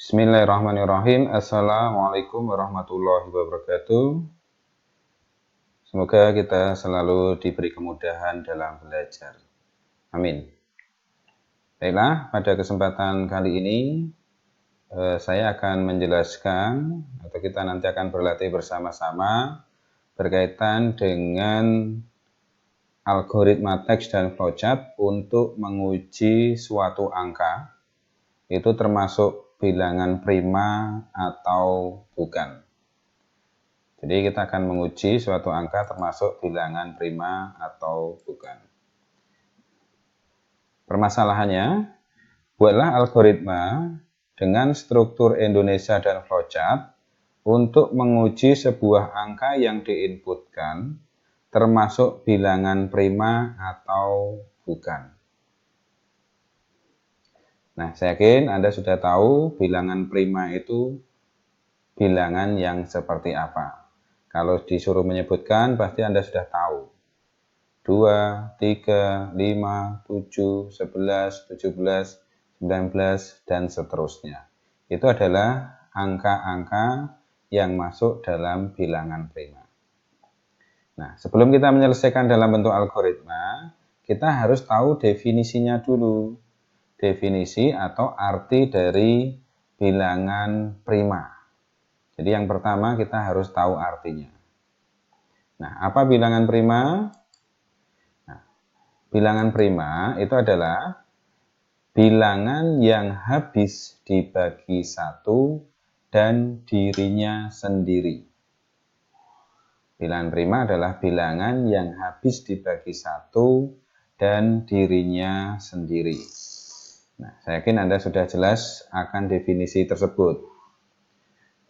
Bismillahirrahmanirrahim. Assalamualaikum warahmatullahi wabarakatuh. Semoga kita selalu diberi kemudahan dalam belajar. Amin. Baiklah, pada kesempatan kali ini saya akan menjelaskan atau kita nanti akan berlatih bersama-sama berkaitan dengan algoritma teks dan flowchart untuk menguji suatu angka. Itu termasuk bilangan prima atau bukan. Jadi kita akan menguji suatu angka termasuk bilangan prima atau bukan. Permasalahannya, buatlah algoritma dengan struktur Indonesia dan flowchart untuk menguji sebuah angka yang diinputkan termasuk bilangan prima atau bukan. Nah, saya yakin Anda sudah tahu bilangan prima itu bilangan yang seperti apa. Kalau disuruh menyebutkan, pasti Anda sudah tahu. 2, 3, 5, 7, 11, 17, 19, dan seterusnya. Itu adalah angka-angka yang masuk dalam bilangan prima. Nah, sebelum kita menyelesaikan dalam bentuk algoritma, kita harus tahu definisinya dulu. Definisi atau arti dari bilangan prima. Jadi yang pertama kita harus tahu artinya. Nah, apa bilangan prima? Nah, bilangan prima itu adalah bilangan yang habis dibagi 1 dan dirinya sendiri. Bilangan prima adalah bilangan yang habis dibagi 1 dan dirinya sendiri. Nah, saya yakin Anda sudah jelas akan definisi tersebut.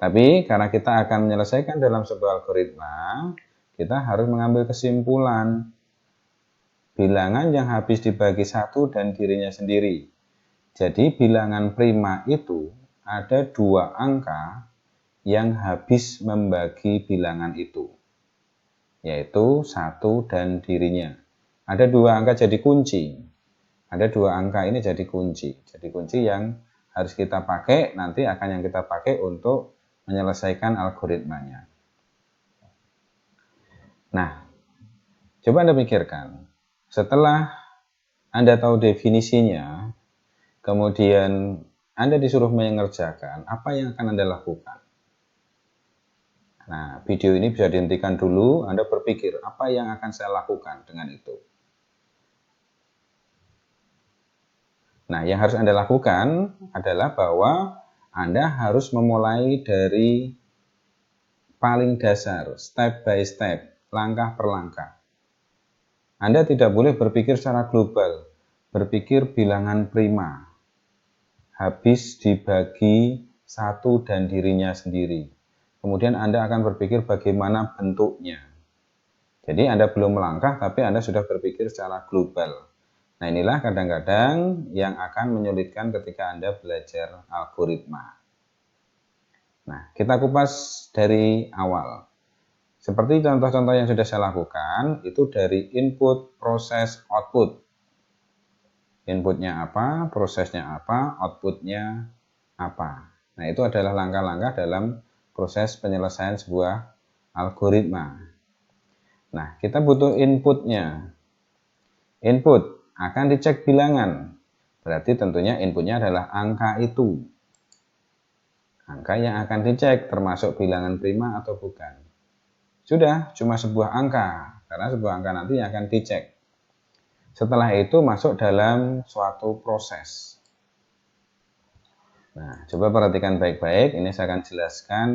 Tapi karena kita akan menyelesaikan dalam sebuah algoritma, kita harus mengambil kesimpulan. Bilangan yang habis dibagi 1 dan dirinya sendiri. Jadi bilangan prima itu ada 2 angka yang habis membagi bilangan itu, yaitu 1 dan dirinya. Ada 2 angka jadi kunci. Ada 2 angka ini jadi kunci. Jadi kunci yang harus kita pakai, nanti akan yang kita pakai untuk menyelesaikan algoritmanya. Nah, coba Anda pikirkan. Setelah Anda tahu definisinya, kemudian Anda disuruh mengerjakan, apa yang akan Anda lakukan? Nah, video ini bisa dihentikan dulu, Anda berpikir, apa yang akan saya lakukan dengan itu? Nah, yang harus Anda lakukan adalah bahwa Anda harus memulai dari paling dasar, step by step, langkah per langkah. Anda tidak boleh berpikir secara global, berpikir bilangan prima, habis dibagi 1 dan dirinya sendiri. Kemudian Anda akan berpikir bagaimana bentuknya. Jadi Anda belum melangkah, tapi Anda sudah berpikir secara global. Nah, inilah kadang-kadang yang akan menyulitkan ketika Anda belajar algoritma. Nah, kita kupas dari awal. Seperti contoh-contoh yang sudah saya lakukan, itu dari input, proses, output. Inputnya apa, prosesnya apa, outputnya apa. Nah, itu adalah langkah-langkah dalam proses penyelesaian sebuah algoritma. Nah, kita butuh inputnya. Input akan dicek bilangan. Berarti tentunya inputnya adalah angka itu. Angka yang akan dicek termasuk bilangan prima atau bukan. Sudah, cuma sebuah angka. Karena sebuah angka nanti yang akan dicek. Setelah itu masuk dalam suatu proses. Nah, coba perhatikan baik-baik. Ini saya akan jelaskan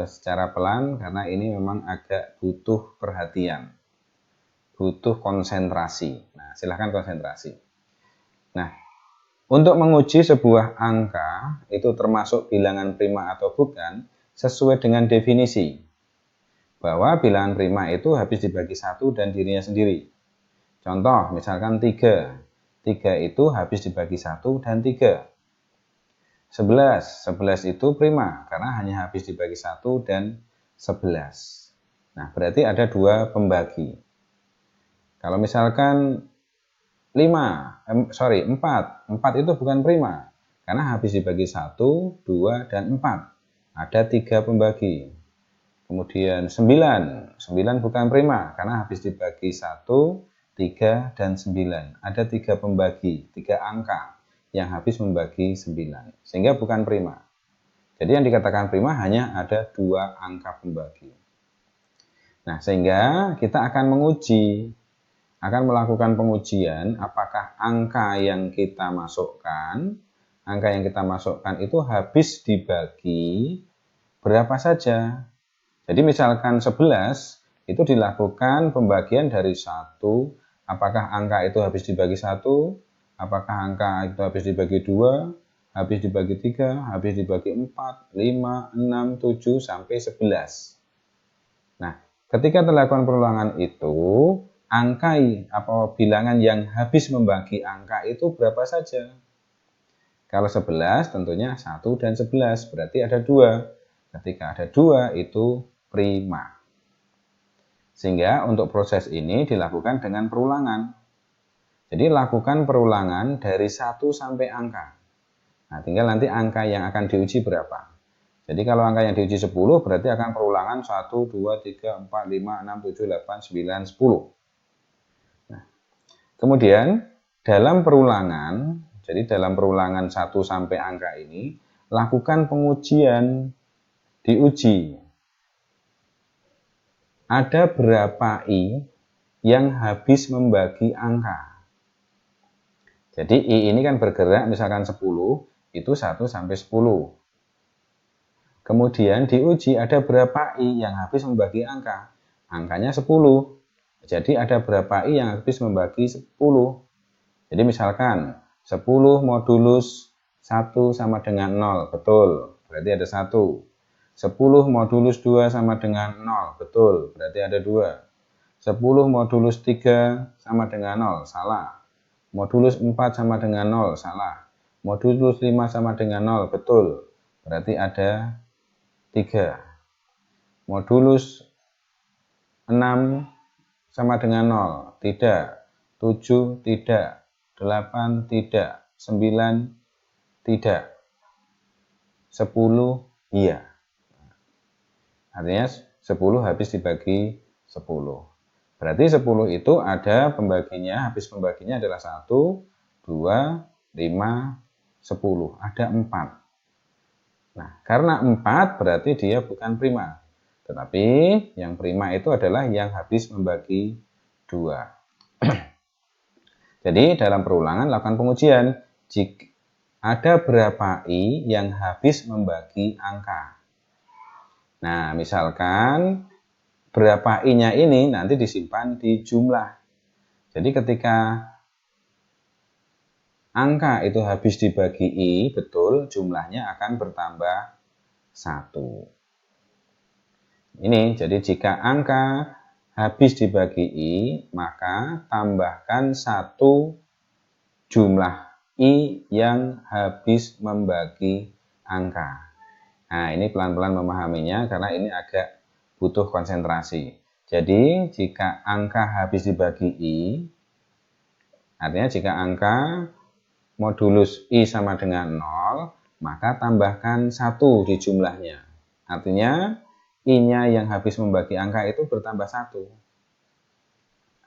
secara pelan karena ini memang agak butuh perhatian. Butuh konsentrasi. Nah, silahkan konsentrasi. Nah, untuk menguji sebuah angka, itu termasuk bilangan prima atau bukan, sesuai dengan definisi. Bahwa bilangan prima itu habis dibagi 1 dan dirinya sendiri. Contoh, misalkan 3. 3 itu habis dibagi 1 dan 3. 11. 11 itu prima, karena hanya habis dibagi 1 dan 11. Nah, berarti ada 2 pembagi. Kalau misalkan 4. 4 itu bukan prima, Karena habis dibagi 1, 2, dan 4. Ada 3 pembagi. Kemudian 9. 9 bukan prima karena habis dibagi 1, 3, dan 9. Ada 3 pembagi, 3 angka yang habis membagi 9. Sehingga bukan prima. Jadi yang dikatakan prima hanya ada 2 angka pembagi. Nah, sehingga kita akan melakukan pengujian apakah angka yang kita masukkan itu habis dibagi berapa saja. Jadi misalkan 11 itu dilakukan pembagian dari 1, apakah angka itu habis dibagi 1, apakah angka itu habis dibagi 2, habis dibagi 3, habis dibagi 4, 5, 6, 7, sampai 11. Nah, ketika dilakukan perulangan itu, angka atau bilangan yang habis membagi angka itu berapa saja? Kalau 11 tentunya 1 dan 11, berarti ada 2. Ketika ada 2 itu prima. Sehingga untuk proses ini dilakukan dengan perulangan. Jadi lakukan perulangan dari 1 sampai angka. Nah, tinggal nanti angka yang akan diuji berapa. Jadi kalau angka yang diuji 10 berarti akan perulangan 1, 2, 3, 4, 5, 6, 7, 8, 9, 10. Nah, kemudian dalam perulangan, jadi dalam perulangan 1 sampai angka ini, lakukan pengujian, diuji. Ada berapa I yang habis membagi angka. Jadi I ini kan bergerak misalkan 10, itu 1 sampai 10. Kemudian diuji ada berapa I yang habis membagi angka. Angkanya 10. Jadi ada berapa I yang habis membagi 10. Jadi misalkan 10 modulus 1 sama dengan 0, betul, berarti ada 1. 10 modulus 2 sama dengan 0, betul, berarti ada 2. 10 modulus 3 sama dengan 0, salah. Modulus 4 sama dengan 0, salah. Modulus 5 sama dengan 0, betul, berarti ada 3. Modulus 6 sama dengan 0, tidak. 7, tidak. 8, tidak. 9, tidak. 10, iya. Artinya 10 habis dibagi 10. Berarti 10 itu ada pembaginya, habis pembaginya adalah 1, 2, 5, 10. Ada 4. Nah, karena 4 berarti dia bukan prima. Tetapi yang prima itu adalah yang habis membagi 2. Jadi dalam perulangan lakukan pengujian. Jika ada berapa I yang habis membagi angka. Nah, misalkan berapa I-nya ini nanti disimpan di jumlah. Jadi ketika angka itu habis dibagi I, betul, jumlahnya akan bertambah 1. Ini, jadi jika angka habis dibagi I, maka tambahkan 1 jumlah I yang habis membagi angka. Nah, ini pelan-pelan memahaminya karena ini agak butuh konsentrasi. Jadi, jika angka habis dibagi I, artinya jika angka modulus I sama dengan 0, maka tambahkan 1 di jumlahnya. Artinya, I-nya yang habis membagi angka itu bertambah 1.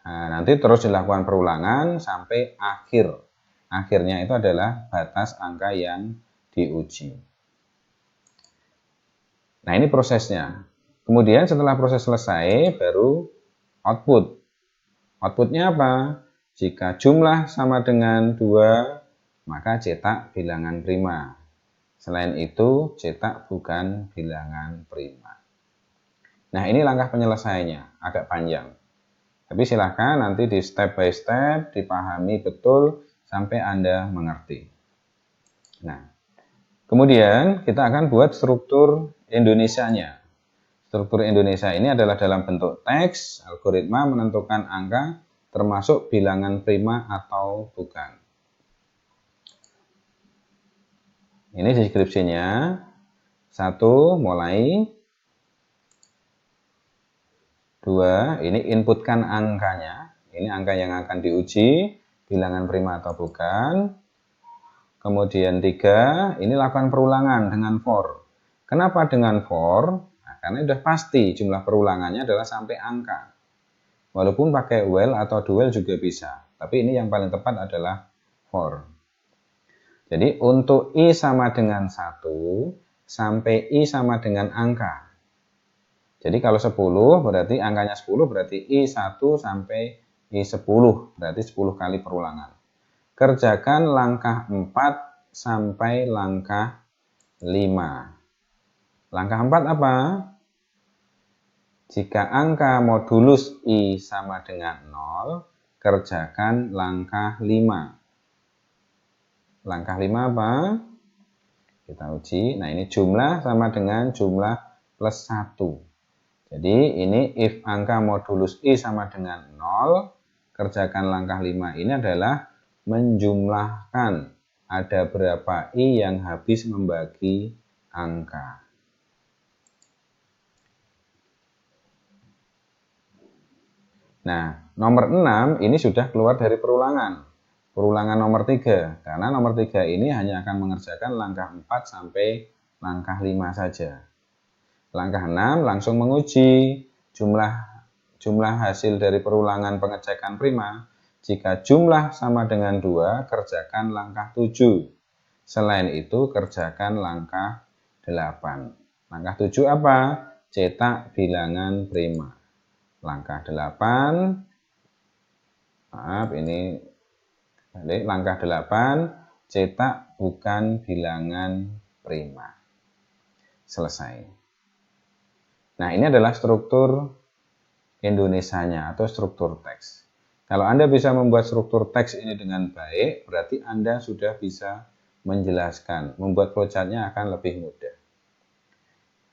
Nah, nanti terus dilakukan perulangan sampai akhir. Akhirnya itu adalah batas angka yang diuji. Nah, ini prosesnya. Kemudian setelah proses selesai, baru output. Outputnya apa? Jika jumlah sama dengan 2, maka cetak bilangan prima. Selain itu, cetak bukan bilangan prima. Nah, ini langkah penyelesaiannya, agak panjang. Tapi silakan nanti di step by step, dipahami betul sampai Anda mengerti. Nah, kemudian kita akan buat struktur Indonesianya. Struktur Indonesia ini adalah dalam bentuk teks, algoritma menentukan angka, termasuk bilangan prima atau bukan. Ini deskripsinya. 1, mulai. 2, ini inputkan angkanya. Ini angka yang akan diuji, bilangan prima atau bukan. kemudian 3, ini lakukan perulangan dengan for. Kenapa dengan for? Nah, karena sudah pasti jumlah perulangannya adalah sampai angka. Walaupun pakai while atau dual juga bisa, tapi ini yang paling tepat adalah for. Jadi untuk I sama dengan 1 sampai I sama dengan angka. Jadi kalau 10 berarti angkanya 10 berarti I1 sampai I10 berarti 10 kali perulangan. Kerjakan langkah 4 sampai langkah 5. Langkah 4 apa? Jika angka modulus I sama dengan 0, kerjakan langkah 5. Langkah 5 apa? Kita uji. Nah, ini jumlah sama dengan jumlah plus 1. Jadi ini if angka modulus I sama dengan 0, kerjakan langkah 5 ini adalah menjumlahkan ada berapa I yang habis membagi angka. Nah, nomor 6 ini sudah keluar dari perulangan. Perulangan nomor 3, karena nomor 3 ini hanya akan mengerjakan langkah 4 sampai langkah 5 saja. Langkah 6 langsung menguji jumlah hasil dari perulangan pengecekan prima. Jika jumlah sama dengan 2, kerjakan langkah 7. Selain itu, kerjakan langkah 8. Langkah 7 apa? Cetak bilangan prima. Langkah 8, maaf ini balik, langkah 8, cetak bukan bilangan prima. Selesai. Nah, ini adalah struktur Indonesianya atau struktur teks. Kalau Anda bisa membuat struktur teks ini dengan baik, berarti Anda sudah bisa menjelaskan. Membuat flowchart-nya akan lebih mudah.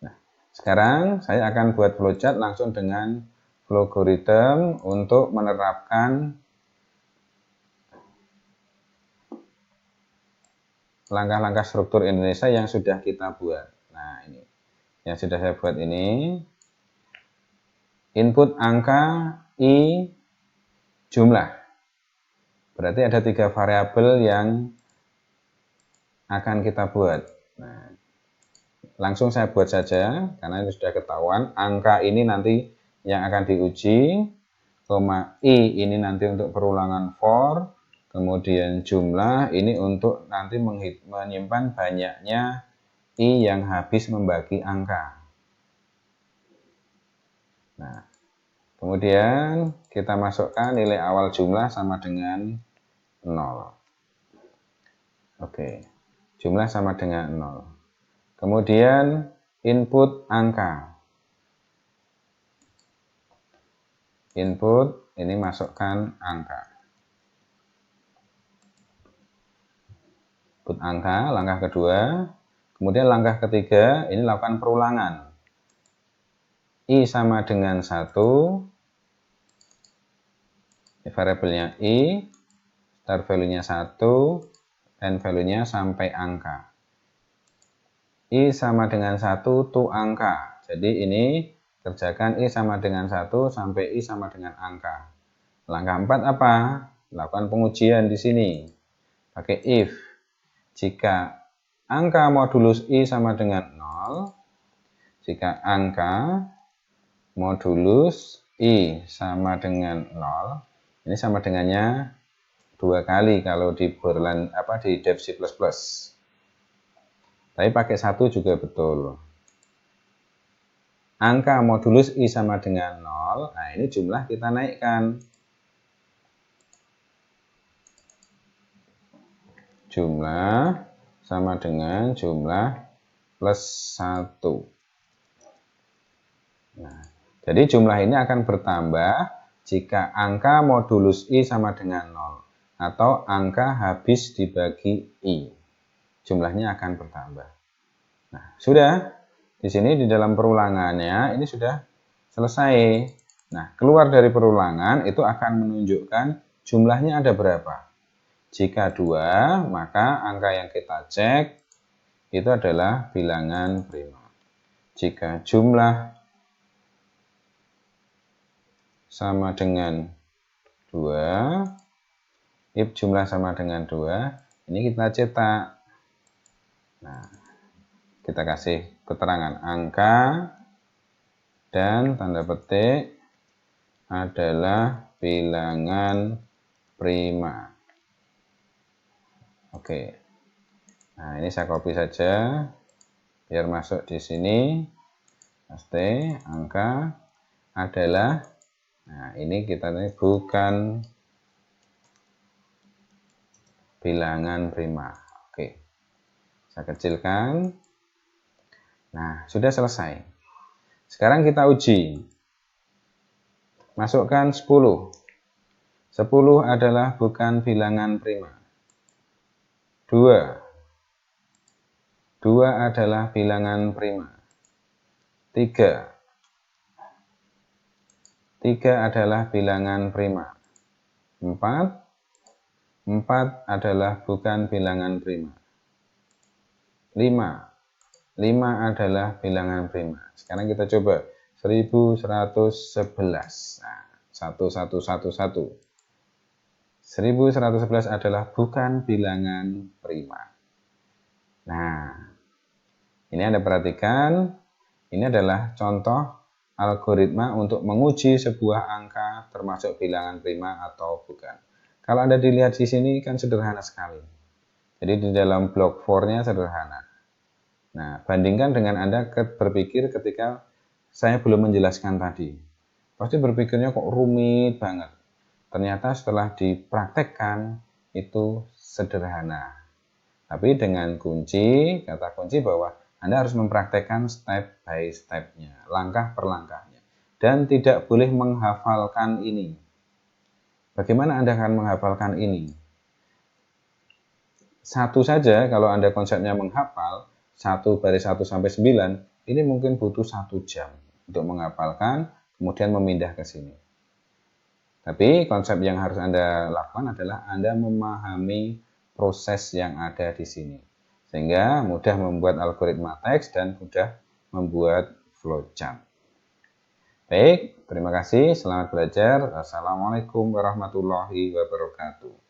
Nah, sekarang saya akan buat flowchart langsung dengan algoritma untuk menerapkan langkah-langkah struktur Indonesia yang sudah kita buat. Nah, ini yang sudah saya buat ini. Input angka I jumlah. Berarti ada 3 variabel yang akan kita buat. Nah, langsung saya buat saja karena ini sudah ketahuan. Angka ini nanti yang akan diuji, koma I ini nanti untuk perulangan for, kemudian jumlah ini untuk nanti menyimpan banyaknya I yang habis membagi angka. Nah, kemudian kita masukkan nilai awal jumlah sama dengan 0. Oke, jumlah sama dengan 0. Kemudian input angka. Input, ini masukkan angka. Input angka, langkah kedua. Kemudian langkah ketiga, ini lakukan perulangan. I sama dengan 1. Ini variabelnya I, start value-nya 1, dan value-nya sampai angka. I sama dengan 1 to angka. Jadi ini kerjakan I sama dengan 1 sampai I sama dengan angka. Langkah 4 apa? Lakukan pengujian di sini. Pakai if. Jika angka modulus I sama dengan 0, jika angka modulus I sama dengan 0, ini sama dengannya 2 kali kalau di Dev C++. Tapi pakai 1 juga betul. Angka modulus I sama dengan 0, nah ini jumlah kita naikkan. Jumlah sama dengan jumlah plus 1. Nah, jadi jumlah ini akan bertambah jika angka modulus I sama dengan 0 atau angka habis dibagi I. Jumlahnya akan bertambah. Nah, sudah. Di sini di dalam perulangannya ini sudah selesai. Nah, keluar dari perulangan itu akan menunjukkan jumlahnya ada berapa. Jika 2, maka angka yang kita cek itu adalah bilangan prima. Jika jumlah sama dengan 2, if jumlah sama dengan 2, Ini kita cetak. Nah, kita kasih keterangan angka dan tanda petik adalah bilangan prima. Oke. Nah, ini saya copy saja biar masuk di sini. Paste angka adalah, nah ini kita ini bukan bilangan prima. Oke. Saya kecilkan. Nah, sudah selesai. Sekarang kita uji. Masukkan 10. 10 adalah bukan bilangan prima. 2. 2 adalah bilangan prima. 3. 3 adalah bilangan prima. 4. 4 adalah bukan bilangan prima. 5. 5 adalah bilangan prima. Sekarang kita coba 1111. Nah, 1111. 1111 adalah bukan bilangan prima. Nah, ini Anda perhatikan, ini adalah contoh algoritma untuk menguji sebuah angka termasuk bilangan prima atau bukan. Kalau Anda dilihat di sini kan sederhana sekali. Jadi di dalam blok for-nya sederhana. Nah, bandingkan dengan Anda berpikir ketika saya belum menjelaskan tadi. Pasti berpikirnya kok rumit banget. Ternyata setelah dipraktekkan itu sederhana. Tapi dengan kunci, kata kunci bahwa Anda harus mempraktekkan step by step-nya, langkah per langkahnya. Dan tidak boleh menghafalkan ini. Bagaimana Anda akan menghafalkan ini? Satu saja, kalau Anda konsepnya menghafal, 1 baris 1 sampai 9, ini mungkin butuh 1 jam untuk menghafalkan, kemudian memindah ke sini. Tapi konsep yang harus Anda lakukan adalah Anda memahami proses yang ada di sini. Sehingga mudah membuat algoritma teks dan mudah membuat flowchart. Baik, terima kasih. Selamat belajar. Assalamualaikum warahmatullahi wabarakatuh.